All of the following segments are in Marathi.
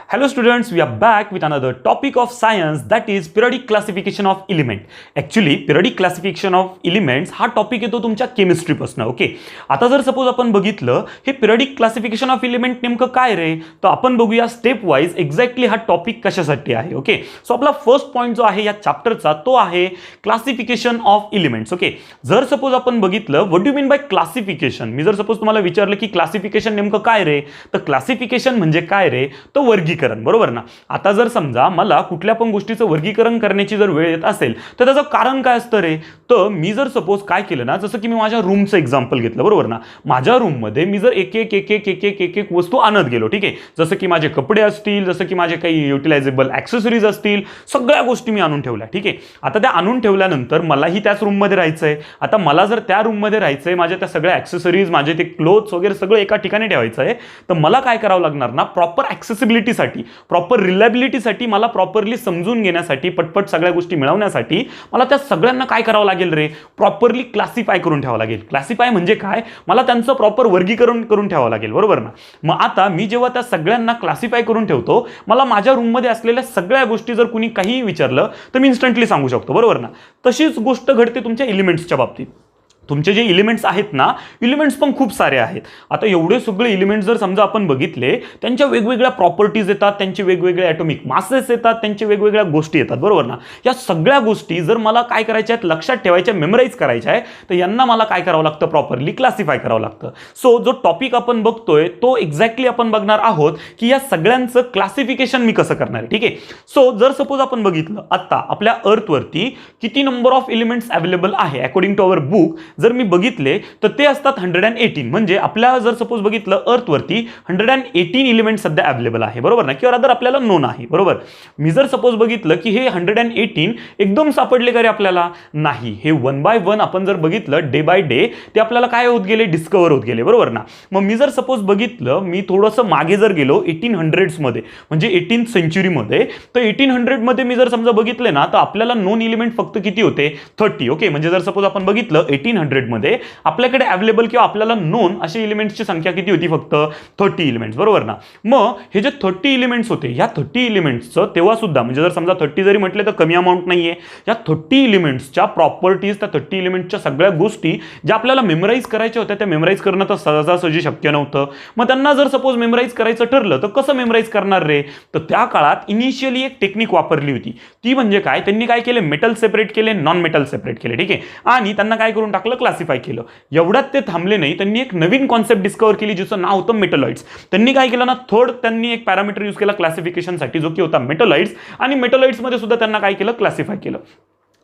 Hello students, we are back with another topic of science, that is periodic classification of element. Actually periodic classification of elements हा टॉपिक येतो तुमच्या केमिस्ट्री पासून. ओके, आता जर सपोज आपण बघितलं हे periodic classification of element नेमकं काय रे, तर आपण बघूया स्टेप वाइज एक्झॅक्टली हा टॉपिक कशासाठी आहे. ओके, सो आपला फर्स्ट पॉइंट जो आहे या चॅप्टरचा तो आहे क्लासिफिकेशन ऑफ एलिमेंट्स. ओके, जर सपोज आपण बघितलं what do mean by classification, मी जर सपोज तुम्हाला विचारलं की क्लासिफिकेशन नेमकं काय रे, तर क्लासिफिकेशन म्हणजे काय रे, तो वर्गीकरण. बरोबर ना. आता जर समजा मला कुठल्या पण गोष्टीचं वर्गीकरण करण्याची जर वेळ येत असेल तर त्याचं कारण काय असतं रे, तर मी जर सपोज काय केलं ना, जसं की मी माझ्या रूमचं एक्झाम्पल घेतलं. बरोबर ना. माझ्या रूममध्ये मी जर एक एक वस्तू आणत गेलो, ठीक आहे, जसं की माझे कपडे असतील, जसं की माझे काही युटिलायझेबल ॲक्सेसरीज असतील, सगळ्या गोष्टी मी आणून ठेवल्या. ठीक आहे, आता त्या आणून ठेवल्यानंतर मलाही त्याच रूममध्ये राहायचंय. आता मला जर त्या रूममध्ये राहायचंय, माझ्या त्या सगळ्या ॲक्सेसरीज, माझे ते क्लोथ्स वगैरे सगळं एका ठिकाणी ठेवायचं आहे, तर मला काय करावं लागणार ना, प्रॉपर ॲक्सेसिबिलिटीसाठी, प्रॉपर रिलायबिलिटीसाठी, मला प्रॉपरली समजून घेण्यासाठी, पटपट सगळ्या गोष्टी मिळवण्यासाठी मला त्या सगळ्यांना काय करावं लागेल रे, प्रॉपरली क्लासिफाय करून ठेवावं लागेल. क्लासिफाय म्हणजे काय, मला त्यांचं प्रॉपर वर्गीकरण करून ठेवावं लागेल. बरोबर ना. मग आता मी जेव्हा त्या सगळ्यांना क्लासिफाय करून ठेवतो, मला माझ्या रूममध्ये असलेल्या सगळ्या गोष्टी जर कुणी काही विचारलं तर मी इन्स्टंटली सांगू शकतो. बरोबर ना. तशीच गोष्ट घडते तुमच्या एलिमेंट्सच्या बाबतीत. तुमचे जे एलिमेंट्स आहेत ना, एलिमेंट्स पण खूप सारे आहेत. आता एवढे सगळे एलिमेंट्स जर समजा आपण बघितले, त्यांच्या वेगवेगळ्या प्रॉपर्टीज येतात, त्यांचे वेगवेगळे ॲटॉमिक मासेस येतात, त्यांचे वेगवेगळ्या गोष्टी येतात. बरोबर ना. या सगळ्या गोष्टी जर मला काय करायच्या आहेत, लक्षात ठेवायच्या, मेमराईज करायच्या आहे, तर यांना मला काय करावं लागतं, प्रॉपरली क्लासिफाय करावं लागतं. सो जो टॉपिक आपण बघतोय तो एक्झॅक्टली आपण बघणार आहोत की या सगळ्यांचं क्लासिफिकेशन मी कसं करणार आहे. ठीक आहे. सो जर सपोज आपण बघितलं आता आपल्या अर्थवरती किती नंबर ऑफ एलिमेंट्स अवेलेबल आहे अकॉर्डिंग टू अवर बुक, जर मी बघितले तर ते असतात 118. म्हणजे आपल्या जर सपोज बघितलं अर्थवरती 118 एलिमेंट सध्या अवेलेबल आहे. बरोबर ना, किंवा अदर आपल्याला नोन आहे. बरोबर. मी जर सपोज बघितलं की हे 118 एकदम सापडले का रे आपल्याला, नाही, हे वन बाय वन आपण जर बघितलं डे बाय डे ते आपल्याला काय होत गेले, डिस्कवर होत गेले. बरोबर ना. मग मी जर सपोज बघितलं, मी थोडंसं मागे जर गेलो 1800s मध्ये, म्हणजे 18th सेंचुरीमध्ये, तर 1800 मध्ये मी जर समजा बघितले ना, तर आपल्याला नोन एलिमेंट फक्त किती होते, 30. ओके, म्हणजे जर सपोज आपण बघितलं 1800 मध्ये आपल्याकडे अवेलेबल किंवा आपल्याला नोन असे एलिमेंट्सची संख्या किती होती, फक्त 30 एलिमेंट्स. बरोबर ना. मग हे जे 30 एलिमेंट्स होते, या 30 एलिमेंट्सचं तेव्हा सुद्धा, म्हणजे जर समजा 30 जरी म्हटले तर कमी अमाऊंट नाहीये, या 30 एलिमेंट्सच्या प्रॉपर्टीज, त्या 30 एलिमेंट्सच्या सगळ्या गोष्टी ज्या आपल्याला मेमराईज करायच्या होत्या, त्या मेमराईज करणं तर सहजासहजी शक्य नव्हतं. मग त्यांना जर सपोज मेमराईज करायचं ठरलं तर कसं मेमराईज करणार रे, तर त्या काळात इनिशियली एक टेक्निक वापरली होती. ती म्हणजे काय, त्यांनी काय केले, मेटल सेपरेट केले, नॉन मेटल सेपरेट केले. ठीक आहे, आणि त्यांना काय करून टाकलं, क्लासिफाय केलं. एवढ्यात ते थांबले नाही, त्यांनी एक नवीन कॉन्सेप्ट डिस्कवर केली जिचं नाव होतं मेटलॉइड्स. त्यांनी काय केलं ना, थर्ड त्यांनी एक पॅरामीटर यूज केला क्लासिफिकेशनसाठी, जो की होता मेटलॉइड्स, आणि मेटलॉइड्स मध्ये सुद्धा त्यांना काय केलं, क्लासिफाय केलं.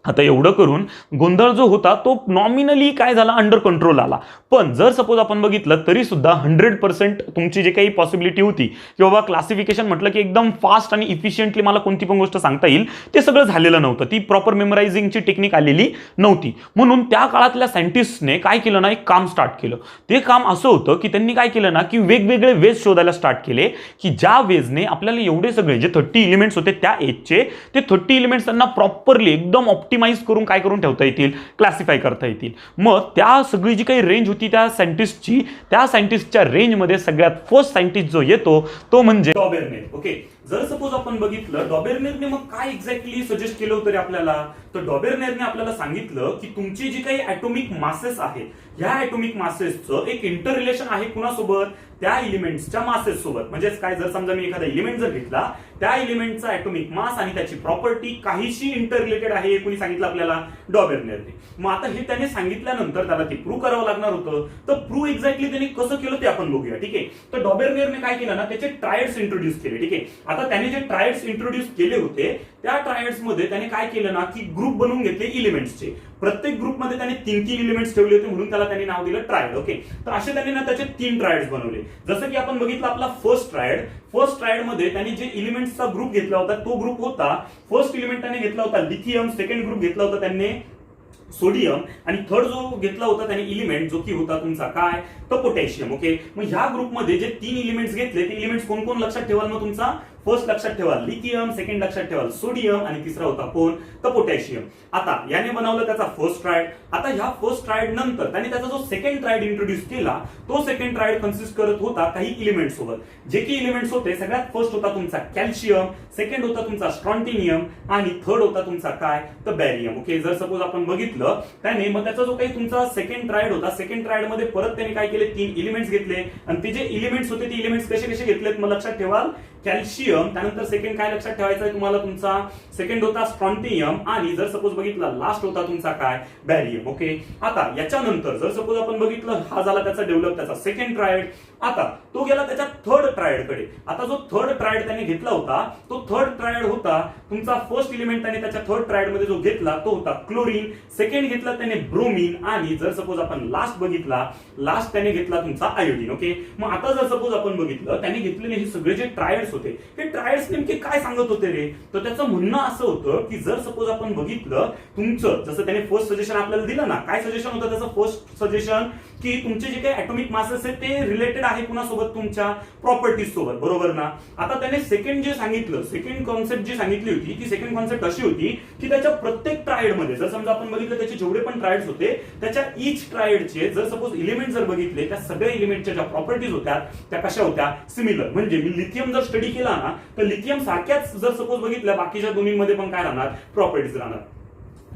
आता एवढं करून गोंधळ जो होता तो नॉमिनली काय झाला, अंडर कंट्रोल आला. पण जर सपोज आपण बघितलं तरी सुद्धा 100% तुमची जे काही पॉसिबिलिटी होती की बाबा क्लासिफिकेशन म्हटलं की एकदम फास्ट आणि इफिशियंटली मला कोणती पण गोष्ट सांगता येईल, ते सगळं झालेलं नव्हतं. ती प्रॉपर मेमरायझिंगची टेक्निक आलेली नव्हती. म्हणून त्या काळातल्या सायंटिस्टने काय केलं ना, एक काम स्टार्ट केलं. ते काम असं होतं की त्यांनी काय केलं ना, की वेगवेगळे वेज शोधायला स्टार्ट केले, की ज्या वेजने आपल्याला एवढे सगळे जे 30 एलिमेंट्स होते त्या एजचे, ते 30 एलिमेंट्स त्यांना प्रॉपरली एकदम ऑप्टिमाइज करून काय करून ठेवता येतील, क्लासिफाय करता येतील. मग त्या सगळी जी काही रेंज होती त्या सायंटिस्टची, त्या सायंटिस्टच्या रेंजमध्ये सगळ्यात फर्स्ट सायंटिस्ट जो येतो तो म्हणजे डॉबेर्नेर. ओके, जर सपोज आपण बघितलं डॉबेर्नेरने मग काय एक्झॅक्टली सजेस्ट केलं होतं रे आपल्याला, तर डॉबेर्नेरने आपल्याला सांगितलं की तुमची जी काही ॲटॉमिक मासेस आहेत, ह्या ॲटॉमिक मासेसचं एक इंटर रिलेशन आहे कुणासोबत, त्या एलिमेंट्सच्या मासेस सोबत. म्हणजेच काय, जर समजा मी एखादा एलिमेंट जर घेतला, त्या एलिमेंटचा ॲटॉमिक मास आणि त्याची प्रॉपर्टी काहीशी इंटर रिलेटेड आहे, हे कोणी सांगितलं आपल्याला, डॉबेर्नेरने. मग आता हे त्याने सांगितल्यानंतर त्याला ते प्रूव्ह करावं लागणार होतं. तर प्रूव्ह एक्झॅक्टली त्यांनी कसं केलं ते आपण बघूया. ठीक आहे, तर डॉबेर्नेरने काय केलं ना, त्याचे ट्रायड्स इंट्रोड्यूस केले. ठीक आहे, आता त्याने जे ट्रायड्स इंट्रोड्यूस केले होते, त्या ट्रायड्स मध्ये त्याने काय केलं ना, की ग्रुप बनवून घेतले एलिमेंट्सचे. प्रत्येक ग्रुपमध्ये त्याने 3-3 एलिमेंट्स ठेवले होते, म्हणून त्याला त्यांनी नाव दिलं ट्रायड. ओके, तर असे त्यांनी ना त्याचे 3 ट्रायड्स बनवले. जसं की आपण बघितलं आपला फर्स्ट ट्रायड मध्ये त्यांनी जे एलिमेंट्सचा ग्रुप घेतला होता, तो ग्रुप होता, फर्स्ट एलिमेंट त्याने घेतला होता लिथियम, सेकंड ग्रुप घेतला होता त्यांनी सोडियम, आणि थर्ड जो घेतला होता त्याने एलिमेंट जो की होता तुमचा काय, तो पोटॅशियम. ओके, मग ह्या ग्रुपमध्ये जे 3 एलिमेंट्स घेतले, ते एलिमेंट्स कोण कोण लक्षात ठेवाल मग तुमचा, फर्स्ट लक्षात ठेवा लिथियम, सेकंड लक्षात ठेवा सोडियम आणि तिसरा होता कोण तर पोटॅशियम. आता याने बनवलं त्याचा फर्स्ट ट्रायड. आता ह्या फर्स्ट ट्रायड नंतर त्याने त्याचा जो सेकंड ट्रायड इंट्रोड्यूस केला तो सेकंड ट्रायड कन्सिस्ट करत होता काही इलिमेंट सोबत. जे की इलिमेंट्स होते सगळ्यात फर्स्ट होता तुमचा कॅल्शियम, सेकंड होता तुमचा स्ट्रॉन्टिनियम आणि थर्ड होता तुमचा काय तर बॅरियम. ओके, जर सपोज आपण बघितलं त्याने मग त्याचा जो काही तुमचा सेकंड ट्रायड होता, सेकंड ट्रायड मध्ये परत त्याने काय केले 3 इलिमेंट्स घेतले आणि ते जे इलिमेंट्स होते ते इलिमेंट्स कसे कसे घेतलेत मग लक्षात ठेवाल कॅल्शियम, त्यानंतर सेकंड काय लक्षात ठेवायचं आहे तुम्हाला तुमचा सेकंड होता स्ट्रॉन्टिनियम आणि जर सपोज बघितलं लास्ट होता तुमचा काय बॅरियम. ओके, आता याच्यानंतर जर सपोज आपण बघितलं हा झाला त्याचा डेव्हलप त्याचा सेकंड ट्रायड. आता तो गेला त्याच्या थर्ड ट्रायड कडे. आता जो थर्ड ट्रायड त्याने घेतला होता तो थर्ड ट्रायड होता तुमचा फर्स्ट इलिमेंट त्याने त्याच्या थर्ड ट्रायड मध्ये जो घेतला तो होता क्लोरीन, सेकंड घेतला त्याने ब्रोमीन आणि जर सपोज आपण लास्ट बघितला लास्ट त्याने घेतला तुमचा आयोडीन. ओके, मग आता जर सपोज आपण बघितलं त्याने घेतलेले हे सगळे जे ट्रायड्स होते हे ट्रायड्स नेमके काय सांगत होते रे, तर त्याचं म्हणणं असं होतं की जर सपोज आपण बघितलं तुमचं जसं त्याने फर्स्ट सजेशन आपल्याला दिलं ना, काय सजेशन होतं त्याचं फर्स्ट सजेशन की तुमचे जे काही ऍटॉमिक मासेस आहेत ते रिलेटेड आहे कुणासोबत तुमच्या प्रॉपर्टीज सोबत, बरोबर ना. आता त्याने सेकंड जे सांगितलं, सेकंड कॉन्सेप्ट जी सांगितली होती ती सेकंड कॉन्सेप्ट अशी होती की त्याच्या प्रत्येक ट्रायड मध्ये जर समजा आपण बघितलं त्याचे जेवढे पण ट्रायड्स होते त्याच्या ईच ट्रायडचे जर सपोज इलिमेंट जर बघितले त्या सगळ्या इलिमेंटच्या ज्या प्रॉपर्टीज होत्या त्या कशा होत्या सिमिलर. म्हणजे मी लिथियम जर स्टडी केला ना तर लिथियम सारख्याच जर सपोज बघितल्या बाकीच्या दोन्हीमध्ये पण काय राहणार प्रॉपर्टीज राहणार.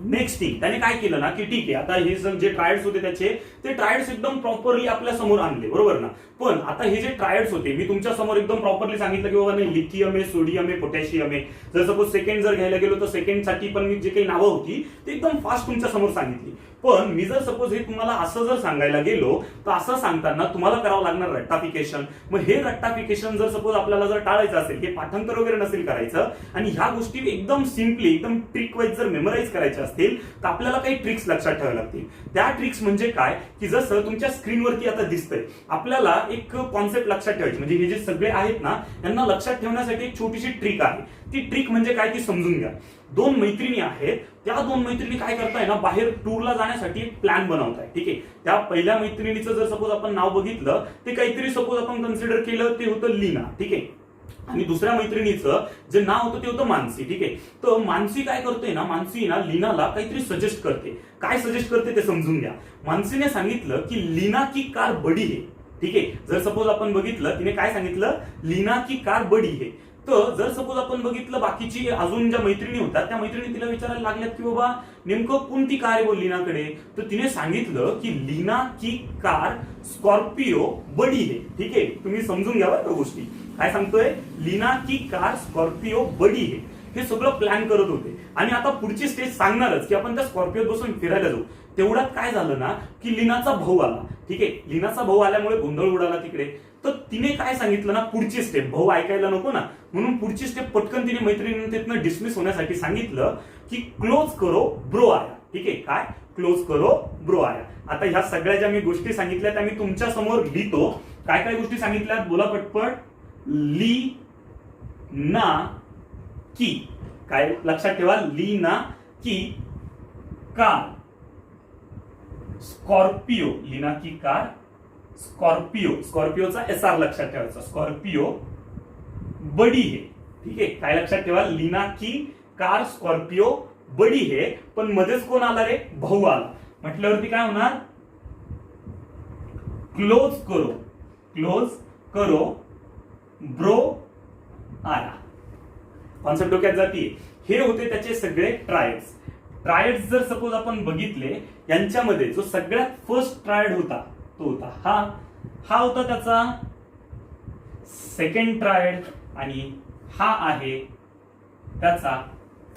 नेक्स्ट थिंग त्याने काय केलं ना की ठीक आहे आता हे जे ट्रायड्स होते त्याचे ते ट्रायड्स एकदम प्रॉपरली आपल्या समोर आणले, बरोबर ना. पण आता हे जे ट्रायड्स होते मी तुमच्या समोर एकदम प्रॉपरली सांगितलं की बाबा नाही लिथियम आहे, सोडियम आहे, पोटॅशियम आहे. जर सपोज सेकंड जर घ्यायला गेलो तर सेकंड साठी पण मी जे काही नावं होती ते एकदम फास्ट तुमच्या समोर सांगितली. पण मी जर सपोज हे तुम्हाला असं जर सांगायला गेलो तर असं सांगताना तुम्हाला करावं लागणार रट्टाफिकेशन. मग हे रट्टाफिकेशन जर सपोज आपल्याला जर टाळायचं असेल हे पाठांतर वगैरे नसेल करायचं आणि ह्या गोष्टी एकदम सिम्पली एकदम ट्रिक वाईज जर मेमोराइज करायच्या असतील तर आपल्याला काही ट्रिक्स लक्षात ठेवाव्या लागतील. त्या ट्रिक्स म्हणजे काय की जसं तुमच्या स्क्रीनवरती आता दिसतंय आपल्याला एक कॉन्सेप्ट लक्षात ठेवायची म्हणजे हे जे सगळे आहेत ना यांना लक्षात ठेवण्यासाठी एक छोटीशी ट्रिक आहे. ती ट्रिक म्हणजे काय ती समजून घ्या. 2 मैत्रिणी आहेत, त्या 2 मैत्रिणी काय करताय ना बाहेर टूरला जाण्यासाठी एक प्लॅन बनवताय. ठीक आहे, त्या पहिल्या मैत्रिणीचं जर सपोज आपण नाव बघितलं ते काहीतरी सपोज आपण कन्सिडर केलं ते होतं लीना. ठीक आहे, आणि दुसऱ्या मैत्रिणीचं जे नाव होतं ते होतं मानसी. ठीक आहे, तर मानसी काय करते ना मानसी ना लीनाला काहीतरी सजेस्ट करते. काय सजेस्ट करते ते समजून घ्या. मानसीने सांगितलं की लीना की कार बडी है. ठीक आहे, जर सपोज आपण बघितलं तिने काय सांगितलं लीना की कार बडी है. तर जर सपोज आपण बघितलं बाकीची अजून ज्या मैत्रिणी होत्या त्या मैत्रिणी तिला विचारायला लागल्यात की बाबा नेमकं कोणती कार आहे बोल लीनाकडे, तर तिने सांगितलं की लीना की कार स्कॉर्पिओ बडी है. ठीक आहे, तुम्ही समजून घ्या बरं गोष्टी. काय सांगतोय लीना की कार स्कॉर्पिओ बडी है. हे सगळं प्लॅन करत होते आणि आता पुढची स्टेज सांगणारच की आपण त्या स्कॉर्पिओत बसून फिरायला जाऊ. तेवढ्यात काय झालं ना की लीनाचा भाऊ आला. ठीक आहे, लीनाचा भाऊ आल्यामुळे गोंधळ उडाला तिकडे. तर तिने काय सांगितलं ना पुढची स्टेप, भाऊ ऐकायला नको ना म्हणून पुढची स्टेप पटकन तिने मैत्रिणीनं डिसमिस होण्यासाठी सांगितलं की क्लोज करो ब्रो आया. ठीक आहे, काय क्लोज करो ब्रो आया. आता ह्या सगळ्या ज्या मी गोष्टी सांगितल्या त्या मी तुमच्या समोर लिहितो. काय काय गोष्टी सांगितल्या बोला पटपट. ली ना की काय लक्षात ठेवा लीना की कार स्कॉर्पिओ. लीना की कार स्कॉर्पिओ. स्कॉर्पिओचा SR लक्षात ठेवायचा. स्कॉर्पिओ बडी है. ठीक आहे, काय लक्षात ठेवा लीना की कार स्कॉर्पिओ बडी है. पण मध्येच कोण आला रे भाऊ आला म्हटल्यावरती काय होणार क्लोज करो ब्रो आया. कॉन्सेप्ट डोक्यात जातीये. हे होते त्याचे सगळे ट्रायड्स जर सपोज आपण बघितले यांच्यामध्ये जो सगळ्यात फर्स्ट ट्रायड होता तो होता हा होता त्याचा सेकंड ट्रायड आणि हा आहे त्याचा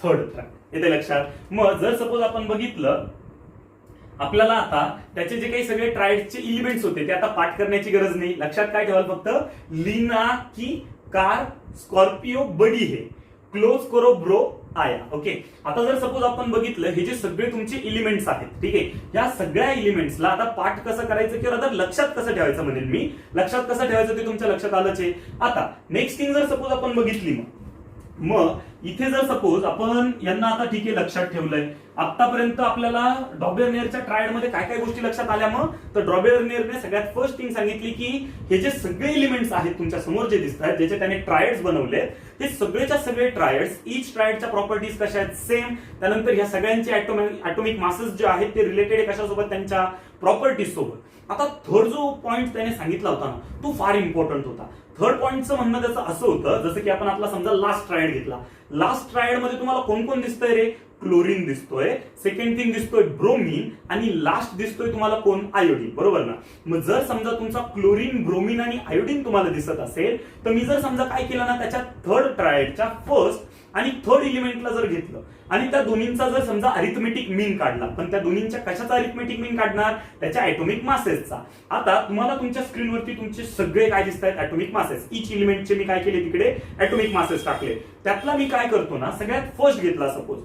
थर्ड ट्रायड. येते लक्षात. मग जर सपोज आपण बघितलं आपल्याला आता त्याचे जे काही सगळे ट्रायड्सचे इलिमेंट्स होते ते आता पाठ करण्याची गरज नाही. लक्षात काय ठेवाल फक्त लीना की कार स्कॉर्पिओ बडी है क्लोज करो ब्रो आया. ओके, आता जर सपोज आपण बघितलं हे जे सगळे तुमचे इलिमेंट्स आहेत. ठीक आहे, या सगळ्या इलिमेंट्सला आता पाठ कसं करायचं किंवा आता लक्षात कसं ठेवायचं म्हणेल मी. लक्षात कसं ठेवायचं ते तुमच्या लक्षात आलंच आहे. आता नेक्स्ट थिंग जर सपोज आपण बघितली मग इथे जर सपोज आपण यांना आता ठीक आहे लक्षात ठेवलंय, आतापर्यंत आपल्याला डॉबेर्नियरच्या ट्रायडमध्ये काय काय गोष्टी लक्षात आल्या मग, तर डॉबेर्नियरने सगळ्यात फर्स्ट थिंग सांगितली की हे जे सगळे एलिमेंट्स आहेत तुमच्या समोर जे दिसत आहेत, ज्याचे त्याने ट्रायड्स बनवले, हे सगळेच्या सगळे ट्रायड्स, ईच ट्रायडच्या प्रॉपर्टीज कशा आहेत सेम, त्यानंतर ह्या सगळ्यांचे ॲटॉमिक मासेस जे आहेत ते रिलेटेड आहे कशासोबत, त्यांच्या प्रॉपर्टीज सोबत. आता थर्ड जो पॉइंट त्याने सांगितला होता ना तो फार इम्पॉर्टंट होता. थर्ड पॉइंटचं म्हणणं त्याचं असं होतं, जसं की आपण आपला समजा लास्ट ट्रायड घेतला, लास्ट ट्रायड मध्ये तुम्हाला कोण कोण दिसतंय रे, क्लोरीन दिसतोय, सेकंड थिंग दिसतोय ब्रोमीन, आणि लास्ट दिसतोय तुम्हाला कोण, आयोडीन, बरोबर ना. मग जर समजा तुमचा क्लोरीन, ब्रोमीन आणि आयोडीन तुम्हाला दिसत असेल, तर मी जर समजा काय केलं ना, त्याच्या थर्ड ट्रायडच्या फर्स्ट आणि थर्ड एलिमेंटला जर घेतलं आणि त्या दोन्हींचा जर समजा अरिथमेटिक मीन काढला, पण त्या दोन्हींच्या कशाचा अरिथमेटिक मीन काढणार, त्याच्या ॲटॉमिक मासेसचा. आता तुम्हाला तुमच्या स्क्रीनवरती तुमचे सगळे काय दिसत आहेत, ॲटॉमिक मासेस. इच एलिमेंटचे मी काय केले, तिकडे ॲटॉमिक मासेस टाकले. त्यातला मी काय करतो ना, सगळ्यात फर्स्ट घेतला सपोज,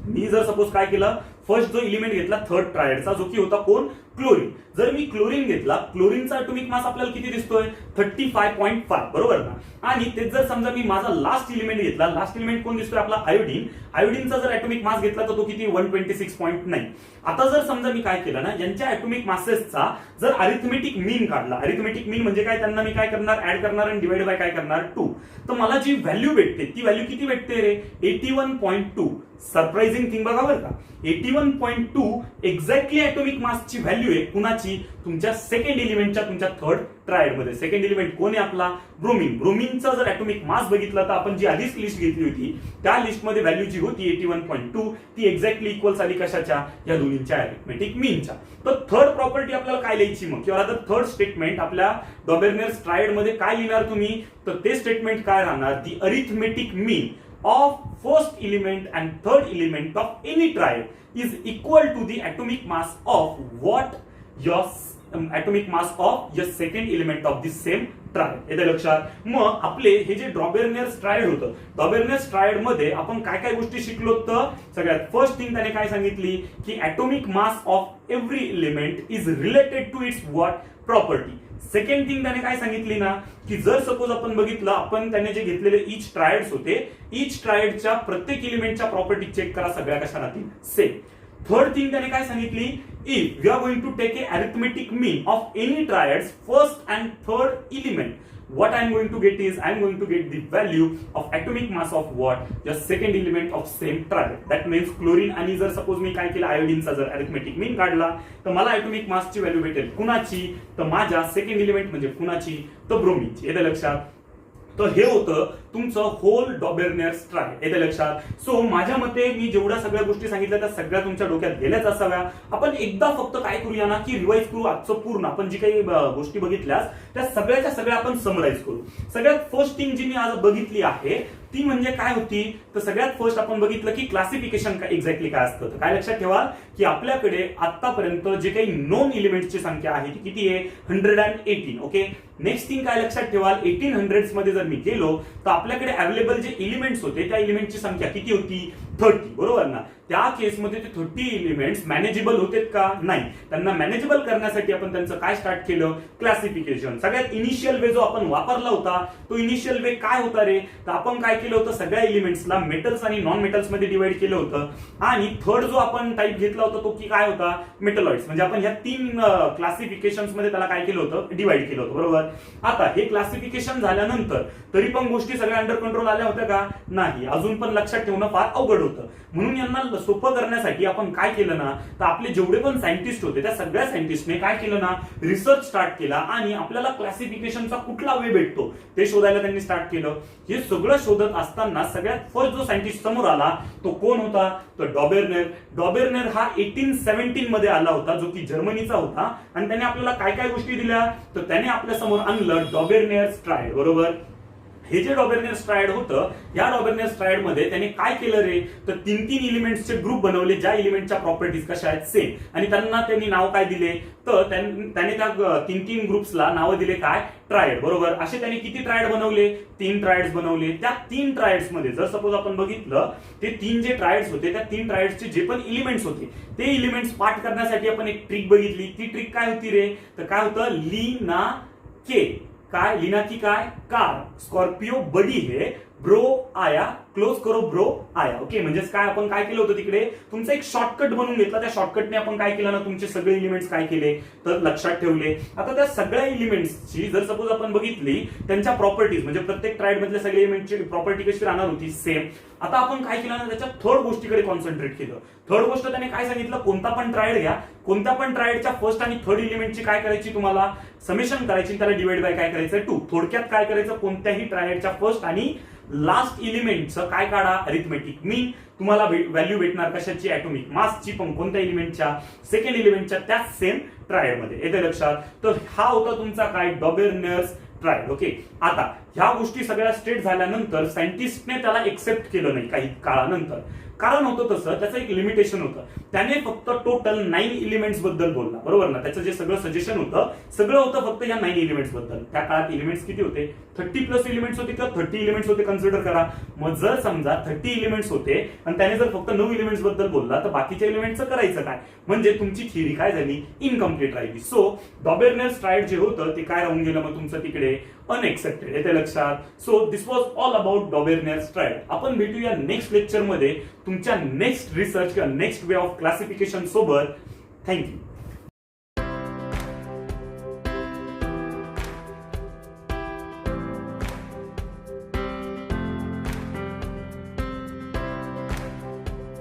मी जर सपोज काय केलं, फर्स्ट जो एलिमेंट घेतला थर्ड ट्रायडचा, जो की होता कोण, क्लोरीन. जर मी क्लोरीन घेतला, क्लोरीनचा ॲटॉमिक मास आपल्याला किती दिसतोय, 35.5, बरोबर ना. आणि तेच जर समजा मी माझा लास्ट एलिमेंट घेतला, लास्ट एलिमेंट कोण दिसतोय आपला, आयोडीन. आयोडीनचा जर ॲटॉमिक मास घेतला तर तो किती, 126.9. आता जर समजा मी काय केलं ना, यांच्या ॲटॉमिक मासेसचा जर अरिथमेटिक मीन काढला, अरिथमेटिक मीन म्हणजे काय, त्यांना मी काय करणार, ऍड करणार आणि डिवाइड बाय काय करणार, 2. तर मला जी व्हॅल्यू भेटते ती व्हॅल्यू किती भेटते रे, 81.2. सरप्राइझिंग थिंग बघा बरं का, 81.2 एक्झॅक्टली ॲटॉमिक मासची व्हॅल्यू आहे कुणाची, तुमच्या सेकंड एलिमेंटच्या तुमच्या थर्ड ट्रायड मध्ये. सेकंड एलिमेंट कोण आहे आपला, ब्रोमीन. ब्रोमीनचा जर ॲटॉमिक मास बघितला तर आपण जी आधीच लिस्ट घेतली होती त्या लिस्टमध्ये व्हॅल्यू जी होती 81.2 ती एक्झॅक्टली इक्वल्स आली कशाच्या, या दोन्हींच्या अरिथमेटिक मीनच्या. तर थर्ड प्रॉपर्टी आपल्याला काय लिहायची मग, किंवा आता थर्ड स्टेटमेंट आपल्या डॉबेर्नियर ट्रायड मध्ये काय लिहिणार तुम्ही, तर ते स्टेटमेंट काय राहणार, the arithmetic mean of first element and third element of any triad is equal to the atomic mass of what your atomic mass of your second element of the same triad. येते लक्षात. मग आपले हे जे डॉबेर्नियर ट्रायड होतं, डॉबेर्नियर ट्रायड मध्ये आपण काय काय गोष्टी शिकलो, तर सगळ्यात फर्स्ट थिंग त्याने काय सांगितली की atomic mass of every element is related to its what, property. Second thing त्याने काय सांगितली ना, की जर सपोज आपण बघितलं, आपण त्याने जे घेतलेले इच ट्रायड्स होते, इच ट्रायडच्या प्रत्येक एलिमेंटच्या प्रॉपर्टी चेक करा, सगळ्या कशा राहतील, सेम. थर्ड थिंग त्याने काय सांगितली, if you are going to take a arithmetic mean of any triads first and third element, what I am going to get is I am going to get the value of atomic mass of what, your second element of same triad. That means chlorine आणि जर सपोज मी काय केलं, आयोडीनचा जर अरिथमेटिक मीन काढला तर मला ॲटॉमिक मासची व्हॅल्यू भेटेल कुणाची, तर माझ्या सेकंड एलिमेंट म्हणजे कुणाची, तर ब्रोमीनची. येते लक्षात. तर हे होतं तुमचं होल डॉबेर्नियर ट्रायड. येते लक्षात. सो माझ्या मते मी जेवढ्या सगळ्या गोष्टी सांगितल्या त्या सगळ्या तुमच्या डोक्यात गेल्याच असाव्या. आपण एकदा फक्त काय करूया ना, की रिवाइज करू आजचं पूर्ण आपण जी काही गोष्टी बघितल्यास त्या सगळ्याच्या सगळ्या आपण समराईज करू. सगळ्यात फर्स्ट थिंग जी मी आज बघितली आहे ती म्हणजे काय होती, तर सगळ्यात फर्स्ट आपण बघितलं की क्लासिफिकेशन काय एक्झॅक्टली काय असतं. तर काय लक्षात ठेवा की आपल्याकडे आतापर्यंत जे काही नॉन एलिमेंट्सची संख्या आहे ती किती आहे, 118. ओके. नेक्स्ट थिंग काय लक्षात ठेवा, 1800 मध्ये जर मी गेलो तर आपल्याकडे अवेलेबल जे एलिमेंट्स होते त्या एलिमेंटची संख्या किती होती, 30, बरोबर ना. त्या केसमध्ये ते 30 एलिमेंट्स मॅनेजेबल होते का, नाही. त्यांना मॅनेजेबल करण्यासाठी आपण त्यांचं काय स्टार्ट केलं, क्लासिफिकेशन. सगळ्यात इनिशियल वे जो आपण वापरला होता तो इनिशियल वे काय होता रे, तर आपण काय केलं होतं, सगळ्या एलिमेंट्सला मेटल्स आणि नॉन मेटल्स मध्ये डिवाइड केलं होतं. आणि थर्ड जो आपण टाइप घेतला होता तो की काय होता, मेटलॉइड्स. म्हणजे आपण ह्या 3 क्लासिफिकेशन्स मध्ये त्याला काय केलं होतं, डिवाइड केलं होतं, बरोबर. आता हे क्लासिफिकेशन झाल्यानंतर तरी पण गोष्टी सगळ्या अंडर कंट्रोल आल्या होत्या का, नाही. अजून पण लक्षात ठेवणं फार अवघड होतं. म्हणून यांना सोपं करण्यासाठी आपण काय केलं ना, तर आपले जेवढे पण सायंटिस्ट होते त्या सगळ्या सायंटिस्टने काय केलं ना, रिसर्च स्टार्ट केला आणि आपल्याला क्लासिफिकेशनचा कुठला वे भेटतो ते शोधायला त्यांनी स्टार्ट केलं. हे सगळं शोधत असताना सगळ्यात फर्स्ट जो सायंटिस्ट समोर आला तो कोण होता, तर डॉबेर्नियर. डॉबेर्नियर हा 1817 मध्ये आला होता, जो की जर्मनीचा होता. आणि त्याने आपल्याला काय काय गोष्टी दिल्या, तर त्याने आपल्या समोर आणलं डॉबेर्नियर ट्रायड, बरोबर. हे जे डॉबेर्नियर ट्रायड होतं, या डॉबेर्नियर ट्रायड मध्ये त्याने काय केलं रे, तर 3 एलिमेंट्सचे ग्रुप बनवले ज्या एलिमेंटच्या प्रॉपर्टीज कशा आहेत, सेम. आणि त्यांना त्यांनी नाव काय दिले, तर त्याने त्या 3 ग्रुप्सला नाव दिले काय, ट्रायड, बरोबर. असे त्यांनी किती ट्रायड बनवले, 3 ट्रायड्स बनवले. त्या 3 ट्रायड्स मध्ये जर सपोज आपण बघितलं, ते 3 जे ट्रायड्स होते त्या 3 ट्रायड्सचे जे पण एलिमेंट्स होते ते एलिमेंट्स पार्ट करण्यासाठी आपण एक ट्रिक बघितली. ती ट्रिक काय होती रे, तर काय होतं, ली ना के. काय लिना की काय, कार, स्कॉर्पियो बडी है, ब्रो आया क्लोज करो ब्रो आया. ओके, म्हणजेच काय आपण काय केलं होतं तिकडे तुमचा एक शॉर्टकट बनवून घेतला. त्या शॉर्टकटने आपण काय केलं ना, तुमचे सगळे एलिमेंट्स काय केले तर लक्षात ठेवले. आता त्या सगळ्या एलिमेंट्सची जर सपोज आपण बघितली त्यांच्या प्रॉपर्टीज, म्हणजे प्रत्येक ट्रायड मधल्या सगळ्या एलिमेंटची प्रॉपर्टी कशी राहणार होती सेम. आता आपण काय केलं ना, त्याच्या थर्ड गोष्टीकडे कॉन्सन्ट्रेट केलं. थर्ड गोष्ट त्याने काय सांगितलं, कोणता पण ट्रायड घ्या, कोणत्या पण ट्रायडच्या फर्स्ट आणि थर्ड एलिमेंटची काय करायची, तुम्हाला समेशन करायची, त्याला डिवाइड बाय काय करायचं 2. थोडक्यात काय करायचं, कोणत्याही ट्रायडच्या फर्स्ट आणि लास्ट एलिमेंटचं काय काढा, अरिथमेटिक मीन. तुम्हाला व्हॅल्यू भेटणार कशाची, ऍटॉमिक मासची, पण कोणत्या एलिमेंटच्या, सेकंड एलिमेंटच्या त्याच सेम ट्रायड मध्ये. येते लक्षात. तर हा होता तुमचा काय डॉबेर्नर्स ट्रायड. ओके, आता ह्या गोष्टी सगळ्या स्टेट झाल्यानंतर सायंटिस्टने त्याला एक्सेप्ट केलं नाही काही काळानंतर. कारण होतं तसं, त्याचं एक लिमिटेशन होतं. त्याने फक्त टोटल 9 एलिमेंट्स बद्दल बोलला, बरोबर ना. त्याचं जे सगळं सजेशन होतं सगळं होतं फक्त या 9 एलिमेंट्स बद्दल. त्या काळात एलिमेंट्स किती होते, 30+ एलिमेंट्स होते किंवा 30 एलिमेंट्स होते कन्सिडर करा. मग जर समजा 30 एलिमेंट्स होते आणि त्याने जर फक्त 9 एलिमेंट्स बद्दल बोलला तर बाकीच्या एलिमेंट्सचं करायचं काय, म्हणजे तुमची थिअरी काय झाली, इनकम्प्लीट राहिली. सो डॉबेर्नर्स ट्रायड जे होतं ते काय राहून गेलं मग तुमचं तिकडे, अनएक्सेप्टेड. येते लक्षात. So this was all about Dobereiner's triad. आपण भेटूया नेक्स्ट लेक्चर मध्ये तुमच्या नेक्स्ट रिसर्च किंवा नेक्स्ट वे ऑफ क्लासिफिकेशन सोबत. थँक्यू.